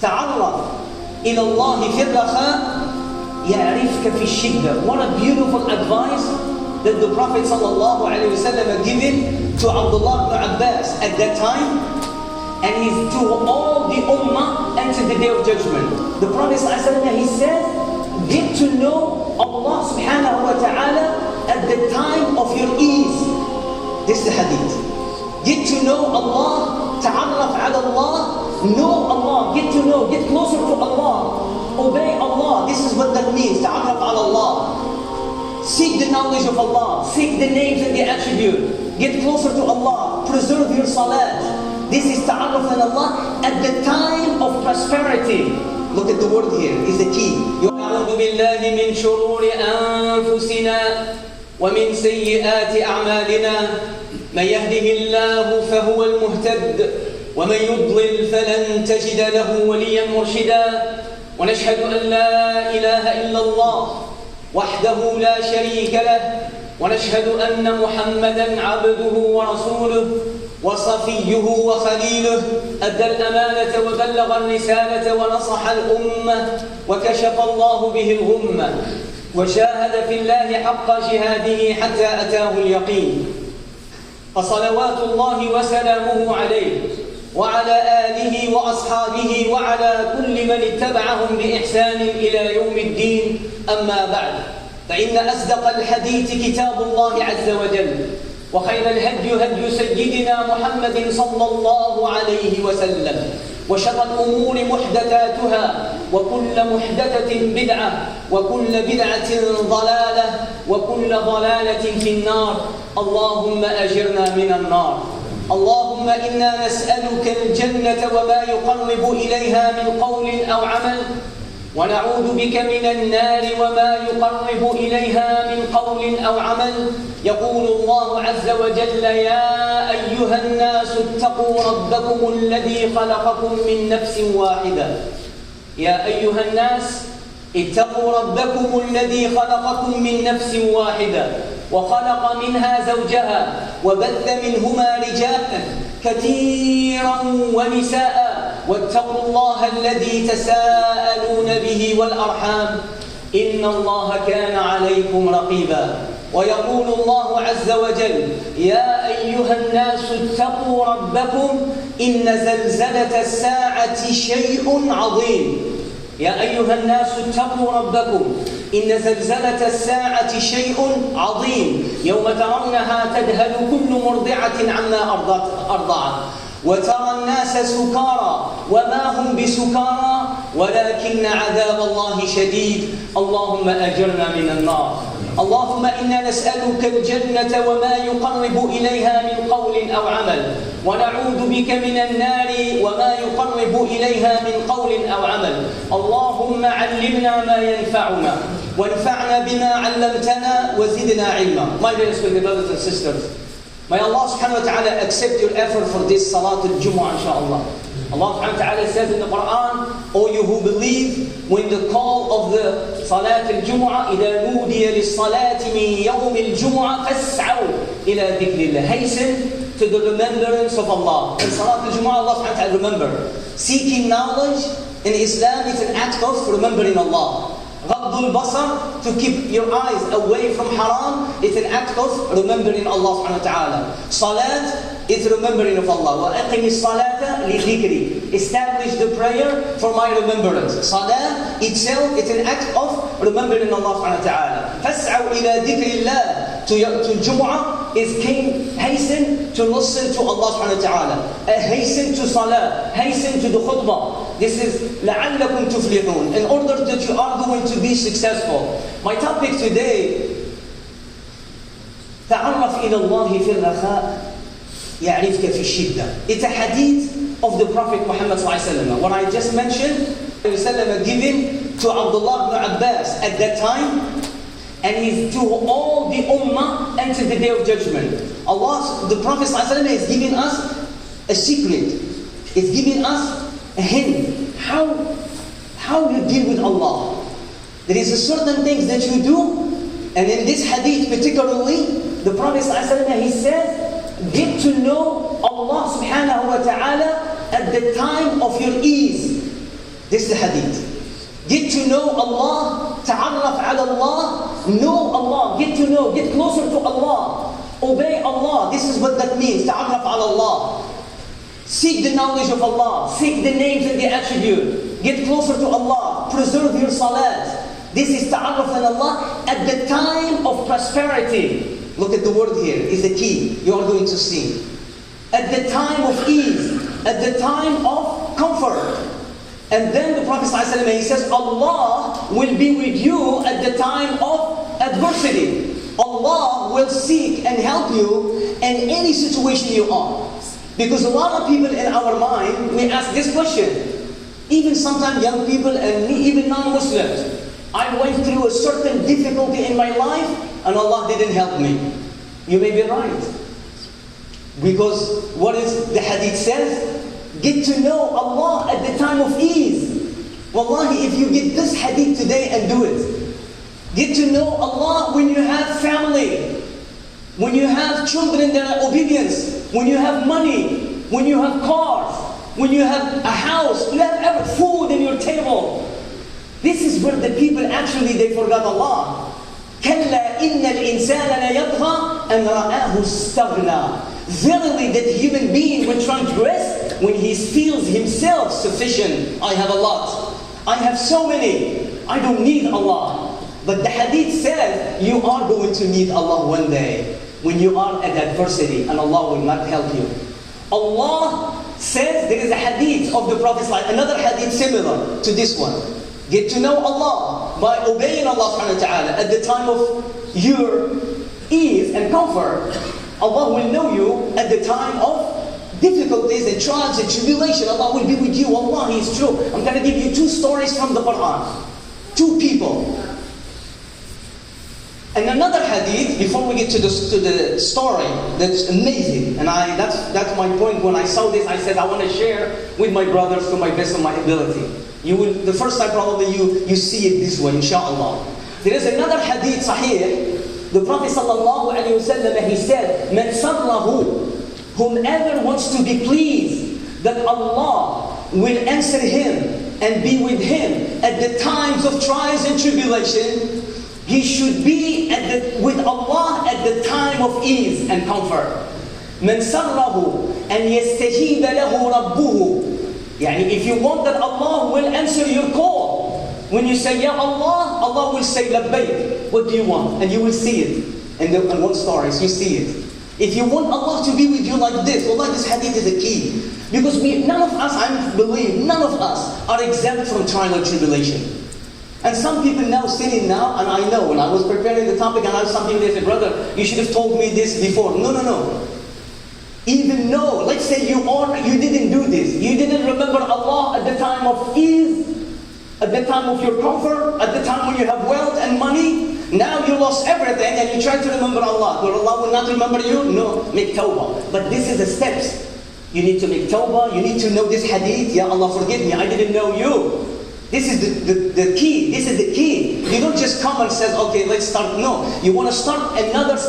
تعرف إلى الله في الرخاء يعرفك في الشدة. What a beautiful advice that the Prophet sallallahu alayhi wa sallam had given to Abdullah ibn Abbas at that time, and he's to all the ummah until the day of judgment. The Prophet sallallahu alayhi wa sallam, he said, get to know Allah subhanahu wa ta'ala at the time of your ease. This is the hadith. Get to know Allah, ta'arraf ala Allah, know Allah, get to know, get closer to Allah, obey Allah. This is what that means, ta'arraf ala Allah. Seek the knowledge of Allah, seek the names and the attribute, get closer to Allah, preserve your salat. This is ta'arraf ala Allah at the time of prosperity. Look at the word here, is the key. أعوذ بالله من شرور أنفسنا ومن سيئات أعمالنا من يهده الله فهو المهتد ومن يضلل فلن تجد له وليا مرشدا ونشهد أن لا إله إلا الله وحده لا شريك له ونشهد أن محمدا عبده ورسوله وصفيه وخليله أدى الأمانة وبلغ الرسالة ونصح الأمة وكشف الله به الغمة وجاهد في الله حق جهاده حتى أتاه اليقين فصلوات الله وسلامه عليه وعلى آله وأصحابه وعلى كل من اتبعهم بإحسان إلى يوم الدين. أما بعد، فإن أصدق الحديث كتاب الله عز وجل، وخير الهدي هدي سيدنا محمد صلى الله عليه وسلم، وشر الأمور محدثاتها، وكل محدثة بدعة، وكل بدعة ضلالة، وكل ضلالة في النار. اللهم أجرنا من النار. اللهم إنا نسألك الجنة وما يقرب إليها من قول أو عمل، ونعوذ بك من النار وما يقرب إليها من قول أو عمل. يقول الله عز وجل: يا أيها الناس اتقوا ربكم الذي خلقكم من نفس واحدة. يا أيها الناس اتقوا ربكم الذي خلقكم من نفس واحدة وخلق منها زوجها وبث منهما رجالا كثيرا ونساء واتقوا الله الذي تساءلون به والأرحام إن الله كان عليكم رقيبا. ويقول الله عز وجل: يا أيها الناس اتقوا ربكم إن زلزلة الساعة شيء عظيم. يا أيها الناس اتقوا ربكم إن زلزلة الساعة شيء عظيم يوم ترونها تذهل كل مرضعة عما أرضعت وترى الناس سكارى وما هم بسكارى ولكن عذاب الله شديد. اللهم أجرنا من النار. اللهم إنا نسألك الجنة وما يقرب إليها من قول أو عمل، ونعوذ بك من النار وما يقرب إليها من قول أو عمل. اللهم علمنا ما ينفعنا وانفعنا بما علمتنا وزدنا علما. My dear brothers and sisters, may Allah subhanahu wa ta'ala accept your effort for this Salat al-Jumu'ah inshaAllah. Allah subhanahu wa ta'ala says in the Quran, O you who believe, when the call of the Salat al-Jumu'ah, إِذَا نُودِيَ لِلصَّلَاةِ مِنْ يَوْمِ الْجُمُعَةِ فَاسْعَوْا إِلَى ذِكْرِ اللَّهِ. Hasten to the remembrance of Allah. In Salat al-Jumu'ah, Allah subhanahu wa ta'ala remember. Seeking knowledge in Islam is an act of remembering Allah. غض البصر, to keep your eyes away from haram, it's an act of remembering Allah subhanahu wa ta'ala. Salat is remembering of Allah. وَأَقِمِ الصَّلَاةَ لِذِكْرِ, establish the prayer for my remembrance. Salat itself is an act of remembering Allah subhanahu wa ta'ala. فَاسْعَوْا إِلَى ذِكْرِ اللَّهِ, to Jumu'ah is hasten to listen to Allah subhanahu wa ta'ala, hasten to salah, hasten to the khutbah. This is لَعَلَّكُمْ تُفْلِحُونَ, in order that you are going to be successful. My topic today, تعرف إلى الله في الرخاء يعرفك في الشدة. It's a hadith of the Prophet Muhammad sallallahu alaihi wasallam. What I just mentioned, given to Abdullah ibn Abbas at that time, and he's to all the ummah until the day of judgment. The Prophet ﷺ is giving us a secret. It's giving us a hint. How you deal with Allah. There is a certain things that you do, and in this hadith particularly, the Prophet ﷺ, he says, get to know Allah subhanahu wa ta'ala at the time of your ease. This is the hadith. Get to know Allah, ta'arraf ala Allah, know Allah, get to know, get closer to Allah, obey Allah. This is what that means, ta'arraf ala Allah. Seek the knowledge of Allah, seek the names and the attribute, get closer to Allah, preserve your salat. This is ta'arraf ala Allah at the time of prosperity. Look at the word here, is the key you are going to see. At the time of ease, at the time of comfort. And then the Prophet ﷺ, he says, Allah will be with you at the time of adversity. Allah will seek and help you in any situation you are. Because a lot of people in our mind, we ask this question. Even sometimes young people and even non-Muslims. I went through a certain difficulty in my life and Allah didn't help me. You may be right. Because what is the hadith says? Get to know Allah at the time of ease. Wallahi, if you get this hadith today and do it. Get to know Allah when you have family, when you have children that are obedience, when you have money, when you have cars, when you have a house, you have food in your table. This is where the people actually, they forgot Allah. كَلَّا إِنَّ الْإِنسَانَ لَيَطْغَى أَنْ رَآهُ اسْتَغْنَى. Verily, that human being will transgress when he feels himself sufficient. I have a lot. I have so many. I don't need Allah. But the hadith says you are going to need Allah one day when you are at adversity and Allah will not help you. Allah says, there is a hadith of the Prophet, another hadith similar to this one. Get to know Allah by obeying Allah subhanahu wa ta'ala at the time of your ease and comfort. Allah will know you at the time of difficulties and trials and tribulation. Allah will be with you. Wallahi, it's true. I'm going to give you 2 stories from the Quran. 2 people. And another hadith, before we get to the story, that's amazing. And that's my point. When I saw this, I said, I want to share with my brothers to my best of my ability. You will, the first time probably you see it this way, inshallah. There is another hadith, sahih. The Prophet ﷺ, he said, "Man sarrahu," whomever wants to be pleased that Allah will answer him and be with him at the times of trials and tribulation, he should be with Allah at the time of ease and comfort. "Man sarrahu an yastajib lahu rabbuhu." Yani, if you want that Allah will answer your call, when you say, Ya Allah, Allah will say, Labbayk. What do you want? And you will see it. And in one story, you see it. If you want Allah to be with you like this, wallahi, this hadith is a key. Because none of us, I believe, none of us are exempt from trial and tribulation. And some people now sitting now, and I know, when I was preparing the topic, and I have some people, they say, brother, you should have told me this before. No. Even though, let's say you didn't do this. You didn't remember Allah at the time of ease, at the time of your comfort, at the time when you have wealth and money. Now you lost everything and you try to remember Allah. Will Allah will not remember you? No, make tawbah. But this is the steps. You need to make tawbah. You need to know this hadith. Ya Allah, forgive me. I didn't know you. This is the key. This is the key. You don't just come and say, okay, let's start. No. You want to start another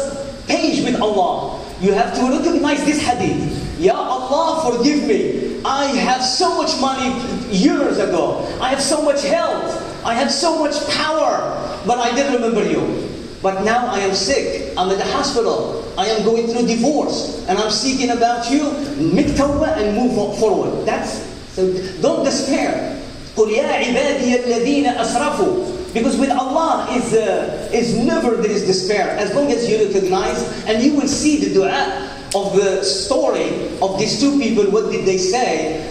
page with Allah. You have to recognize this hadith. Ya Allah, forgive me. I have so much money years ago. I have so much health. I have so much power. But I didn't remember you. But now I am sick. I'm at the hospital. I am going through divorce. And I'm seeking about you. Make tawbah and move forward. So don't despair. قُلْ يَا عِبَادِيَ الَّذِينَ أَسْرَفُوا. Because with Allah is never there is despair. As long as you recognize, and you will see the dua of the story of these 2 people, what did they say?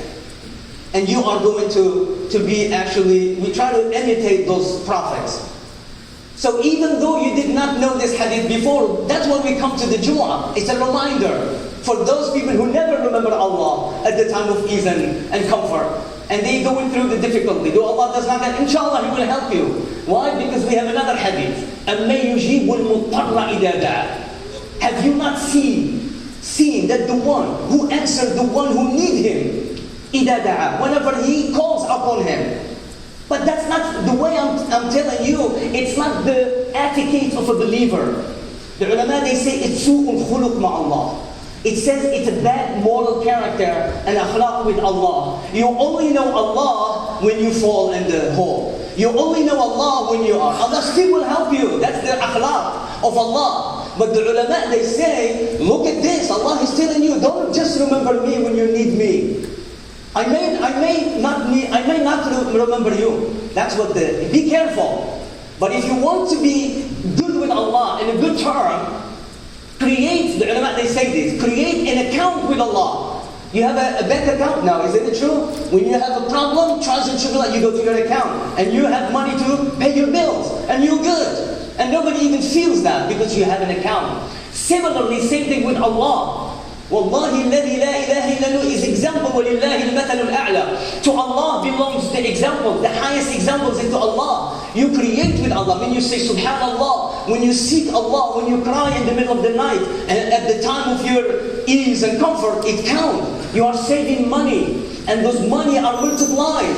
And you are going to be actually, we try to imitate those prophets. So even though you did not know this hadith before, that's when we come to the Jumu'ah. It's a reminder for those people who never remember Allah at the time of ease and comfort. And they going through the difficulty. Though Allah does not help, inshallah He will help you. Why? Because we have another hadith. أَمَّنْ يُجِيبُ الْمُضْطَرَّ إِذَا دَعَى. Have you not seen that the one who answered the one who need Him, إِذَا دَعَى, whenever He calls upon Him. But that's not the way I'm telling you. It's not the etiquette of a believer. The ulama, they say it's سُوءُ الْخُلُقْ مَعَ Allah. It says it's a bad moral character and akhlaq with Allah. You only know Allah when you fall in the hole. You only know Allah when you are. Allah still will help you. That's the akhlaq of Allah. But the ulama, they say, look at this. Allah is telling you, don't just remember me when you need me. I may not remember you. That's what be careful. But if you want to be good with Allah in a good term, create, the ulama, they say this, create an account with Allah. You have a bank account now, isn't it true? When you have a problem, trials and tribulations, you go to your account and you have money to pay your bills and you're good. And nobody even feels that because you have an account. Similarly, same thing with Allah. Wallahi alladhi la ilaha illallah is example walillahi al-mathalu al-a'la. To Allah belongs the example, the highest examples is to Allah. You create with Allah. When you say subhanallah, when you seek Allah, when you cry in the middle of the night, and at the time of your ease and comfort, it counts. You are saving money, and those money are multiplied.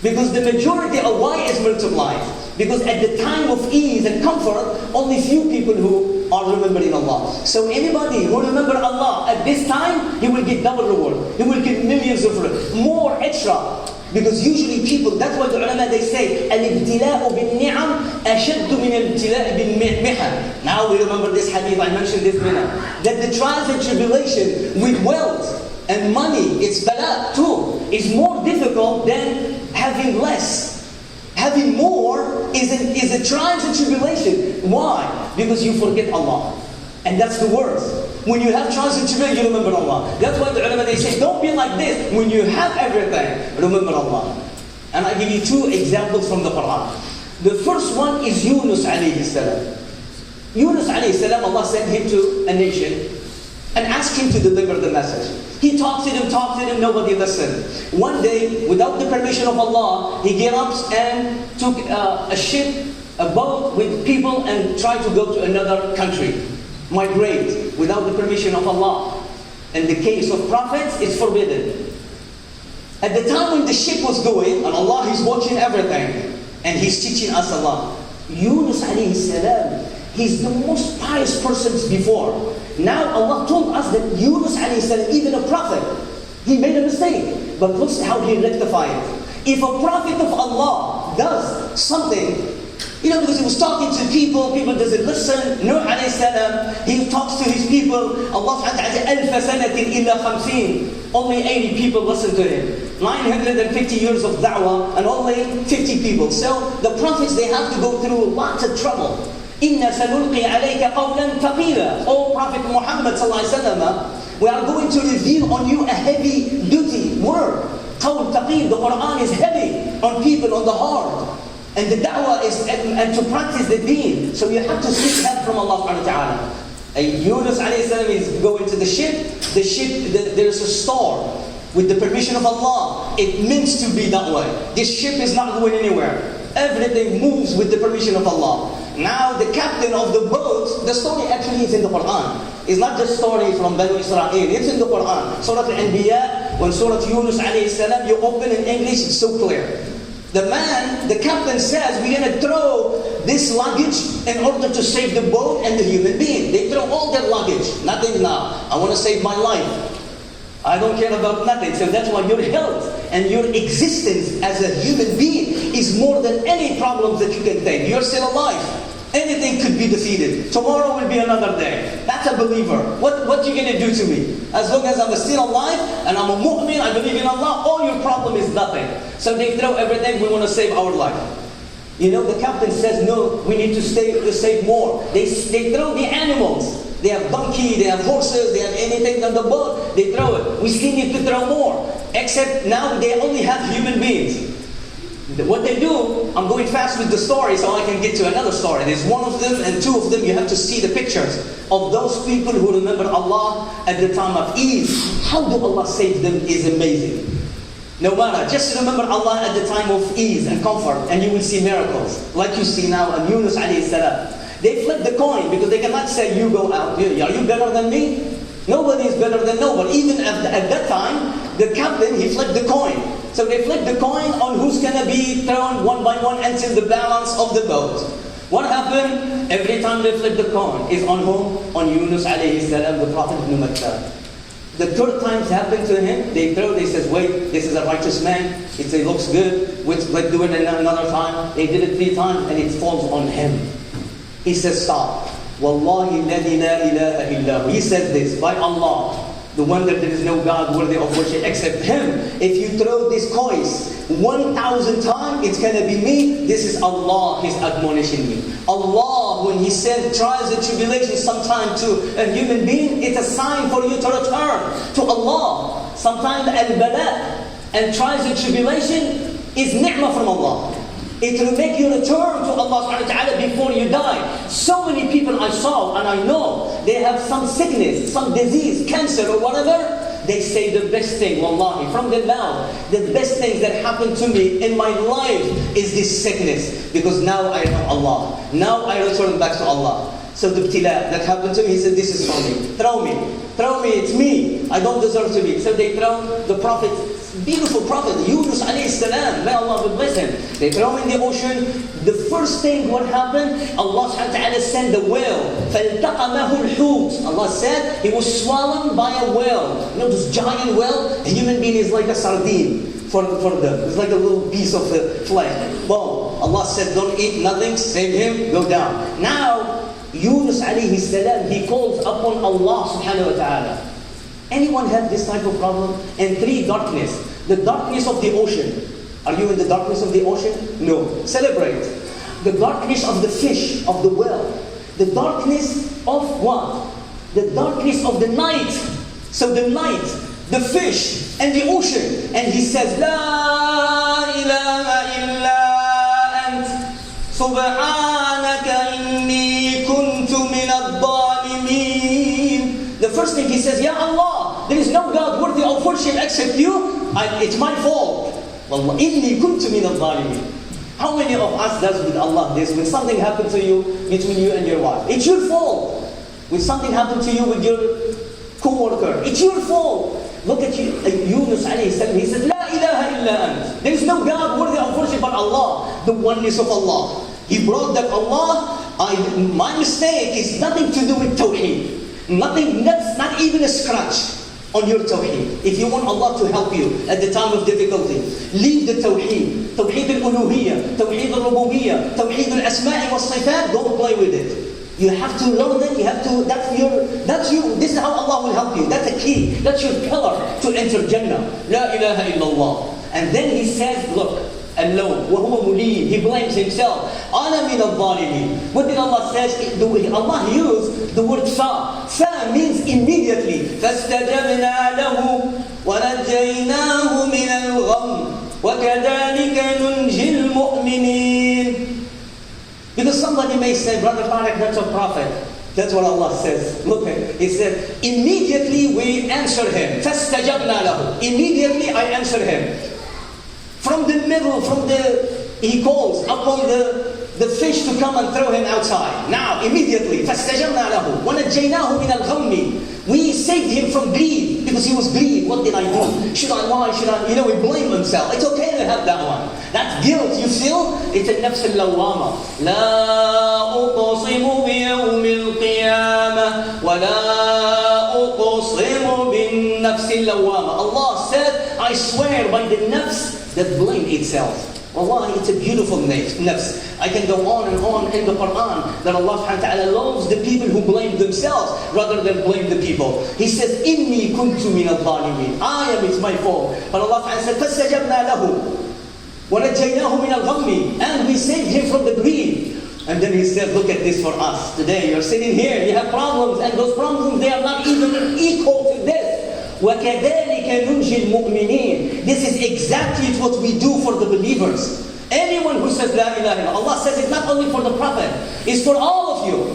Because the majority of why is multiplied. Because at the time of ease and comfort, only few people who are remembering Allah. So anybody who remember Allah at this time, he will get double reward. He will get millions of more extra. Because usually people, that's why the ulama they say, al-ibtila'u bin-ni'am ashaddu min al-ibtila'i bin-mihan. Now we remember this hadith, I mentioned this minute. That the trials and tribulation with wealth and money, it's bala too, is more difficult than having less. Having more is a trials and tribulation. Why? Because you forget Allah. And that's the worst. When you have trials and tribulation, you remember Allah. That's why the ulama they say, don't be like this. When you have everything, remember Allah. And I give you two examples from the Quran. The first one is Eunice alayhi salam. Eunice alayhi salam, Allah sent him to a nation and asked him to deliver the message. He talked to them, nobody listened. One day, without the permission of Allah, he get up and took a ship, a boat with people and tried to go to another country. Migrate without the permission of Allah. In the case of prophets, it's forbidden. At the time when the ship was going, and Allah is watching everything, and He's teaching us Allah. Eunice alayhi salam, he's the most pious person before. Now Allah told us that Eunice alayhi salam, even a prophet, he made a mistake. But look how he rectified it. If a prophet of Allah does something, because he was talking to people doesn't listen. Noor alayhi salam, he talks to his people. Allah subhanahu wa ta'ala, أَلْفَ سَنَةٍ إِلَّا 50. Only 80 people listen to him. 950 years of da'wah and only 50 people. So the prophets, they have to go through lots of trouble. إِنَّا سَنُلْقِي عَلَيْكَ قَوْلًا ثَقِيلًا. O Prophet Muhammad sallallahu alaihi wasallam, we are going to reveal on you a heavy duty word. قَوْل ثَقِيل. The Quran is heavy on people, on the heart. And the da'wah is, and to practice the deen. So you have to seek help from Allah subhanahu wa ta'ala. Eunice alayhi salam is going to the ship. There's a storm. With the permission of Allah, it means to be that way. This ship is not going anywhere. Everything moves with the permission of Allah. Now the captain of the boat, the story actually is in the Quran. It's not just story from Banu Israel. It's in the Quran. Surah Al-Anbiya, when Surah Eunice alayhi salam, you open in English, it's so clear. The captain says, we're going to throw this luggage in order to save the boat and the human being. They throw all their luggage. Nothing now. I want to save my life. I don't care about nothing. So that's why your health and your existence as a human being is more than any problems that you can think. You're still alive. Anything could be defeated. Tomorrow will be another day. That's a believer. What you going to do to me? As long as I'm still alive and I'm a mu'min, I believe in Allah, all your problem is nothing. So they throw everything, we want to save our life. The captain says, no, we need to save more. They throw the animals. They have donkey, they have horses, they have anything on the boat, they throw it. We still need to throw more. Except now they only have human beings. What they do, I'm going fast with the story so I can get to another story. There's one of them and two of them, you have to see the pictures of those people who remember Allah at the time of ease. How do Allah save them is amazing. No matter, just remember Allah at the time of ease and comfort and you will see miracles. Like you see now in Eunice alayhi salam. They flip the coin because they cannot say, you go out. Are you better than me? Nobody is better than nobody. Even at that time, the captain, he flipped the coin. So they flipped the coin on who's going to be thrown one by one until the balance of the boat. What happened? Every time they flip the coin, is on whom? On Eunice alayhi salam, the Prophet ibn Makkah. The third time it happened to him, they says, wait, this is a righteous man. It looks good. Let's do it another time. They did it 3 times and it falls on him. He says, stop. Wallahi alladhi la ilaha illahu. He says this, by Allah, the one that there is no God worthy of worship except Him. If you throw this coins 1,000 times, it's going to be me. This is Allah, He's admonishing me. Allah, when He sends trials and tribulations sometime to a human being, it's a sign for you to return to Allah. Sometimes al-bala and trials and tribulation is ni'mah from Allah. It will make you return to Allah subhanahu wa ta'ala before you die. So many people I saw and I know, they have some sickness, some disease, cancer or whatever. They say the best thing, wallahi, from the mouth, the best thing that happened to me in my life is this sickness. Because now I know Allah. Now I return back to Allah. So the ibtila that happened to me, he said, this is for me. Throw me, it's me. I don't deserve to be. So they throw the Prophet, beautiful Prophet, Eunice alayhi salam, may Allah bless him. They throw in the ocean. The first thing what happened, Allah subhanahu wa ta'ala sent the whale. فَالْتَقَمَهُ الْحُوتِ. Allah said, he was swallowed by a whale. You know this giant whale? A human being is like a sardine for them. It's like a little piece of the flesh. Boom. Allah said, don't eat nothing, save him, go down. Now, Eunice alayhi salam, he calls upon Allah subhanahu wa ta'ala. Anyone have this type of problem? And 3, darkness. The darkness of the ocean. Are you in the darkness of the ocean? No. Celebrate. The darkness of the fish, of the well. The darkness of what? The darkness of the night. So the night, the fish, and the ocean. And he says, La ilaha illa ant, subhanaka inni kuntu min al-zalimin. The first thing he says, Ya Allah, there is no God worthy of worship except you. It's my fault. Wallah, inni kuntu min al-zalimin. How many of us does with Allah this? When something happened to you, between you and your wife, it's your fault. When something happened to you with your co-worker, it's your fault. Look at you, Eunice alayhi salam, he said, La ilaha illa ant. There is no God worthy of worship but Allah, the oneness of Allah. He brought that Allah, my mistake is nothing to do with Tawheed. Nothing, that's not even a scratch on your Tawheed. If you want Allah to help you at the time of difficulty, leave the Tawheed. Tawheed al-uluhiyyah, Tawheed al-rububiyyah, Tawheed al-asma'i wa sifat, don't play with it. You have to learn it, you have to, this is how Allah will help you. That's a key, that's your pillar to enter Jannah. La ilaha illallah. And then he says, look, alone, وَهُوَ مُلِيمٌ. He blames himself. أَنَا مِنَ الظَّالِمِينَ. What did Allah say? Allah used the word fa. Fa means immediately. فَاسْتَجَبْنَا لَهُ وَنَجَّيْنَاهُ مِنَ الْغَمِّ وَكَذَلِكَ نُنْجِي الْمُؤْمِنِينَ. Because somebody may say, Brother Tariq, that's a prophet. That's what Allah says. Look, He said, immediately we answer him. فَاسْتَجَبْنَا لَهُ. Immediately I answer him. From the middle, he calls upon the fish to come and throw him outside. Now, immediately, فَاسْتَجَبْنَا لَهُ وَنَجَّيْنَاهُ مِنَ الْغَمِّ. We saved him from greed, because he was greedy. What did I do? Should I lie? Should I? He blamed himself. It's okay to have that one. That's guilt, you feel? It's a nafs al-lawwama. لَا أُقْصِمُ بِيَوْمِ الْقِيَامَةِ وَلَا أُقْصِمُ بِالنَّفْسِ اللَّوَّامَةِ. Allah said, I swear by the nafs that blame itself. Wallahi, it's a beautiful nafs. I can go on and on in the Quran that Allah subhanahu wa ta'ala loves the people who blame themselves rather than blame the people. He says, Inni kuntu min al-zalimin. It's my fault. But Allah subhanahu wa ta'ala said, فَاسْتَجَبْنَا لَهُ وَنَجَّيْنَاهُ مِنَ الْغَمِّ. And we saved him from the greed. And then he said, look at this for us. Today you're sitting here, you have problems, and those problems, they are not even equal to this. وَكَذَلِكَ نُنْجِي الْمُؤْمِنِينَ. This is exactly what we do for the believers. Anyone who says La ilaha illallah, Allah says it's not only for the Prophet, it's for all of you.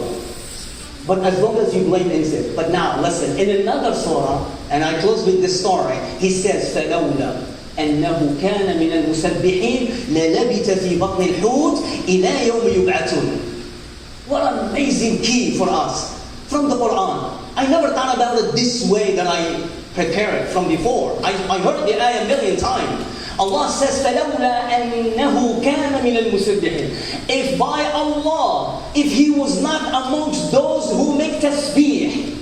But as long as you blame himself. But now, listen, in another surah, and I close with this story, he says, فَلَوْلَا أَنَّهُ كَانَ مِنَ الْمُسَبِّحِينَ لَلَبِثَ فِي بَطْنِ الْحُوتِ إِلَى يَوْمِ يُبْعَثُونَ. What an amazing key for us from the Quran. I never thought about it this way that I prepared from before. I heard the ayah a million times. Allah says, فَلَوْلَا أَنَّهُ كَانَ مِنَ الْمُسَبِّحِينَ. If by Allah, if he was not amongst those who make tasbih,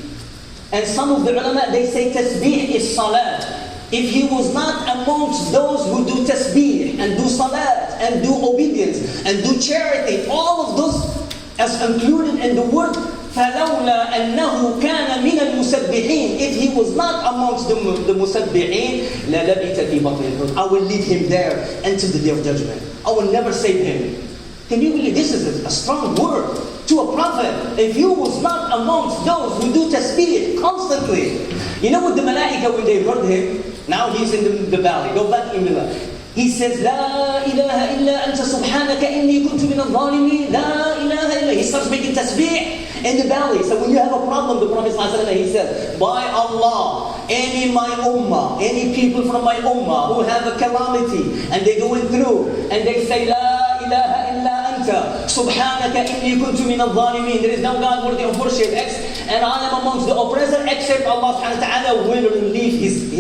And some of the ulama, they say tasbih is salat. If he was not amongst those who do tasbih and do salat and do obedience and do charity, all of those as included in the word فَلَوْلَا أَنَّهُ كَانَ مِنَ الْمُسَبِّحِينَ. If he was not amongst the musabbihin, لَلَبِثَ فِي بَطْنِ. I will leave him there until the day of judgment. I will never save him. Can you believe this is a strong word to a prophet? If you was not amongst those who do tasbih constantly. You know what the malaika, when they heard him, now he's in the valley, go back in the valley. He says, لا إله إلا أنت سبحانك إني كنت من الظالمين. لا إله إلا. He starts making tasbih in the valley. So when you have a problem, the Prophet ﷺ, he says, by Allah, any my ummah, any people from my ummah who have a calamity and they're going through and they say, لا إله إلا أنت سبحانك إني كنت من الظالمين. There is no God worthy of worship and I am amongst the oppressor, except Allah subhanahu wa ta'ala will relieve his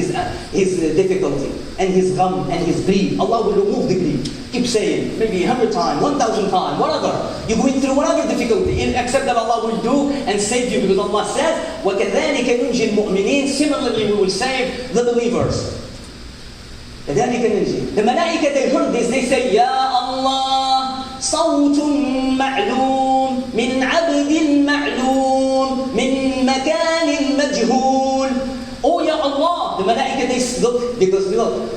difficulty and his gham and his grief. Allah will remove the grief. Keep saying, maybe 100 times, 1,000 times, whatever. You're going through whatever difficulty, except that Allah will do and save you, because Allah says, وَكَذَلِكَ نُنْجِي الْمُؤْمِنِينَ. Similarly, we will save the believers. كَذَلِكَ نُنْجِي. The malaika, they heard this, they say, Ya Allah, صوت معلوم من عبد معلوم من مكان مجهول. Oh Ya Allah, the malaika, they look, because look,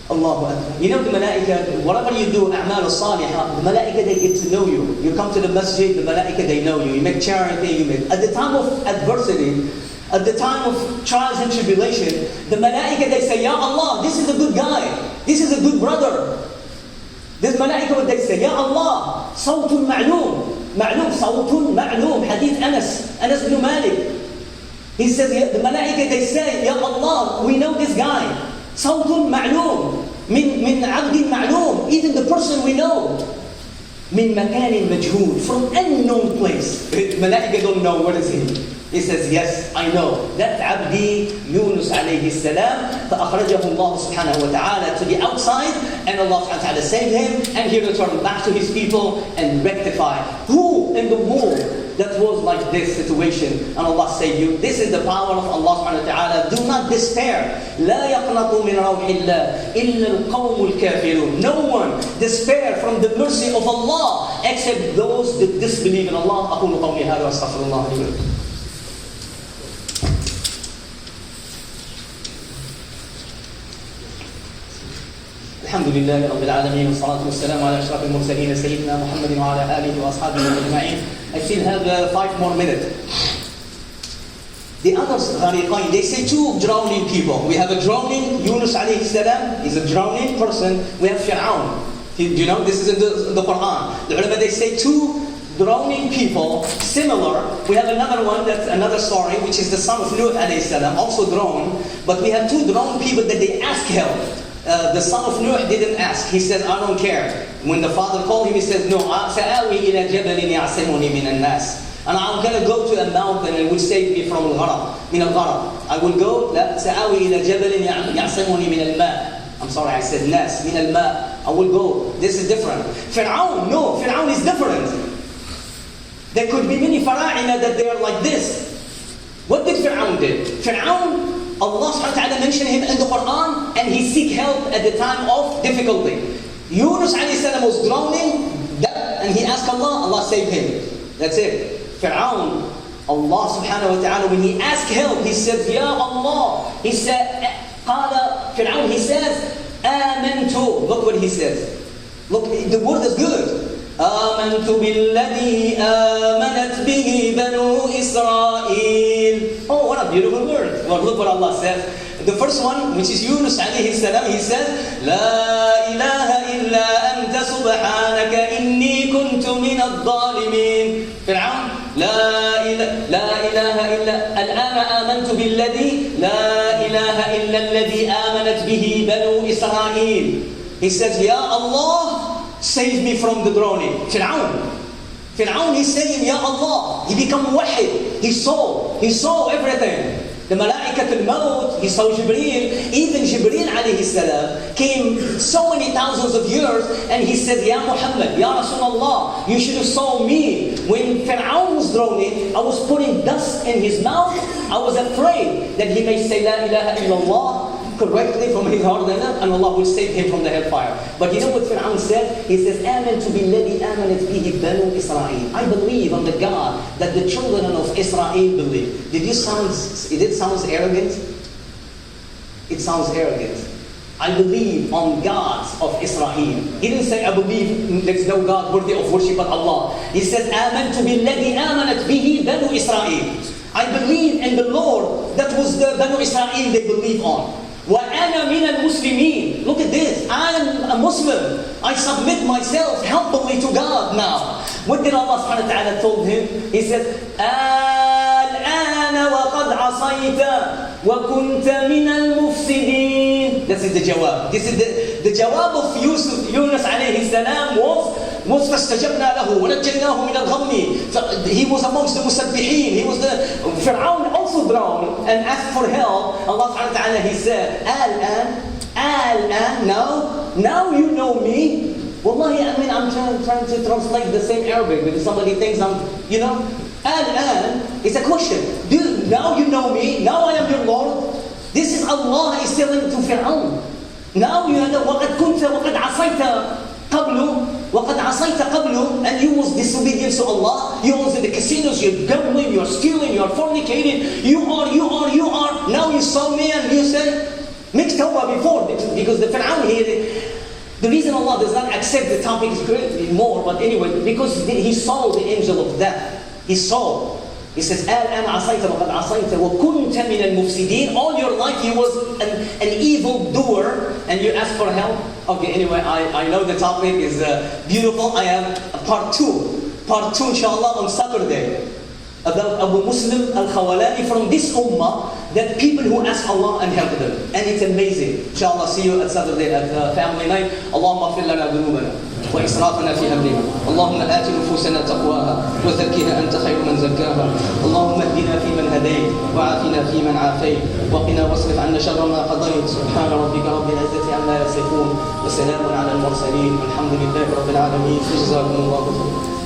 Allahu Akbar. You know the malaika, whatever you do, a'mal al-salihah, the malaika, they get to know you. You come to the masjid, the malaika, they know you. You make charity, you make. At the time of adversity, at the time of trials and tribulation, the malaika, they say, Ya Allah, this is a good guy. This is a good brother. This malaika, what they say, Ya Allah, صوت معلوم. معلوم, صوت معلوم. Hadith Anas bin Malik. He says, the malaika, they say, Ya Allah, we know this guy. صوت معلوم. من عبد معلوم. Even the person we know. من مكان مجهول. From unknown place. The malaika don't know what is he. He says, yes, I know. That Abdi Eunice alayhi salam, فأخرجه الله سبحانه وتعالى to the outside, and Allah subhanahu wa ta'ala saved him, and he returned back to his people and rectified. Who in the world that was like this situation, and Allah saved you? This is the power of Allah subhanahu wa ta'ala. Do not despair. لا يقنطوا من روح الله إلا القوم الكافرون. No one despair from the mercy of Allah except those that disbelieve in Allah. أقول قولي هذا وأستغفر الله لي ولكم. الحمد لله رب العالمين والصلاة والسلام على أشرف المرسلين سيدنا محمد وعلى آله وأصحابه أجمعين. I still have 5 more minutes. The others, غريقين, they say 2 drowning people. We have a drowning Eunice alayhi salam. He's a drowning person. We have Fir'aun. You know, this is in the Quran. The ulama, they say 2 drowning people, similar. We have another one, that's another story, which is the son of Nuh alayhi salam, also drowned. But we have 2 drowned people that they ask help. The son of Nuh didn't ask. He said, I don't care. When the father called him, he said, no, سَآوِي إِلَى جَبَلٍ يَعْصِمُنِي مِنَ النَّاسِ. And I'm going to go to a mountain and it will save me from al-gharq, min al-gharq. I will go, سَآوِي إِلى جَبَلٍ يَعْصِمُني مِنَ الْمَاءِ. I'm sorry, I said nas, min al-ma'. I will go. This is different. Fir'aun, no, Fir'aun is different. There could be many fara'ina that they are like this. What did Fir'aun do? Fir'aun, Allah subhanahu wa ta'ala mentioned him in the Quran, and he seek help at the time of difficulty. Eunice alayhi salam was drowning, and he asked Allah, Allah saved him. That's it. Fir'aun, Allah subhanahu wa ta'ala, when he asked help, he said, Ya Allah. He said, Fir'aun, he says, Amantu. Look what he says. Look, the word is good. آمنت بالذي آمنت به بنو إسرائيل. Oh, what a beautiful word. Well, look what Allah says. The first one, which is Eunice alayhi salam, he says, لا إله إلا أنت سبحانك إني كنت من الظالمين. فرعون, لا إله إلا الآن آمنت بالذي لا إله إلا الذي آمنت به بنو إسرائيل. He says, Ya Allah, save me from the drowning. Fir'aun, he's saying, Ya Allah. He become wahid. He saw everything. The Mala'ikat al-Maut, he saw Jibreel. Even Jibreel alayhi salam came so many thousands of years and he said, Ya Muhammad, Ya Rasulullah, you should have saw me. When Fir'aun was thrown in, I was putting dust in his mouth. I was afraid that he may say La ilaha illallah correctly from his heart and Allah will save him from the hellfire. But you know what Fir'aun said? He says, آمنت بالذي آمنت به بنو إسرائيل. I believe on the God that the children of Israel believe. Did it sound arrogant? It sounds arrogant. I believe on gods of Israel. He didn't say, I believe there's no God worthy of worship but Allah. He says, آمنت بالذي آمنت به بنو إسرائيل. I believe in the Lord that was the Banu Israel they believe on. وَأَنَا مِنَ الْمُسْلِمِينَ. Look at this. I'm a Muslim. I submit myself humbly to God now. What did Allah subhanahu wa ta'ala told him? He said, الْآنَ وَقَدْ عَصَيْتَ وَكُنْتَ مِنَ الْمُفْسِدِينَ. This is the jawab. This is the jawab of Eunice alayhi salam was فَاسْتَجَبْنَا لَهُ وَنَجَّيْنَاهُ مِنَ الْغَمِّ. He was amongst the musabbihin. He was the Fir'aun also drowned and asked for help. Allah subhanahu wa ta'ala, he said, Al-an, now you know me. Wallahi, I mean, I'm trying to translate the same Arabic because somebody thinks I'm, Al-an is a question. Now you know me, now I am your Lord. This is Allah is telling to Fir'aun. Now you know, وَقَدْ كُنْتَ وَقَدْ عَصَيْتَ قَبْلُ وَقَدْ عَصَيْتَ قَبْلُ. And you was disobedient to Allah. You was in the casinos, you're gambling, you're stealing, you're fornicating. You are. Now you saw me and you said, make tawbah before. Because the Fir'aun here, the reason Allah does not accept the topic is great more, but anyway, because he saw the angel of death. He saw. He says, الْآنَ عَصَيْتَ وَقَدْ عَصَيْتَ وَكُنْتَ مِنَ الْمُفْسِدِينَ. All your life you was an evil doer and you asked for help. Okay, anyway, I know the topic is beautiful. I have part two. Part two, inshallah, on Saturday. About Abu Muslim al-Khawalani from this ummah, that people who ask Allah and help them. And it's amazing. Inshallah, see you at Saturday at family night. Allahumma اغفر لنا ذنوبنا وإسرافنا في أمرنا. اللهم آت نفوسنا تقواها وزكها أنت خير من زكاها. اللهم اهدنا فيمن هديت وعافنا فيمن عافيت وقنا واصرف عنا شر ما قضيت. سبحان ربك رب العزة عما يصفون وسلام على المرسلين والحمد لله رب العالمين. جزاكم الله خيرا.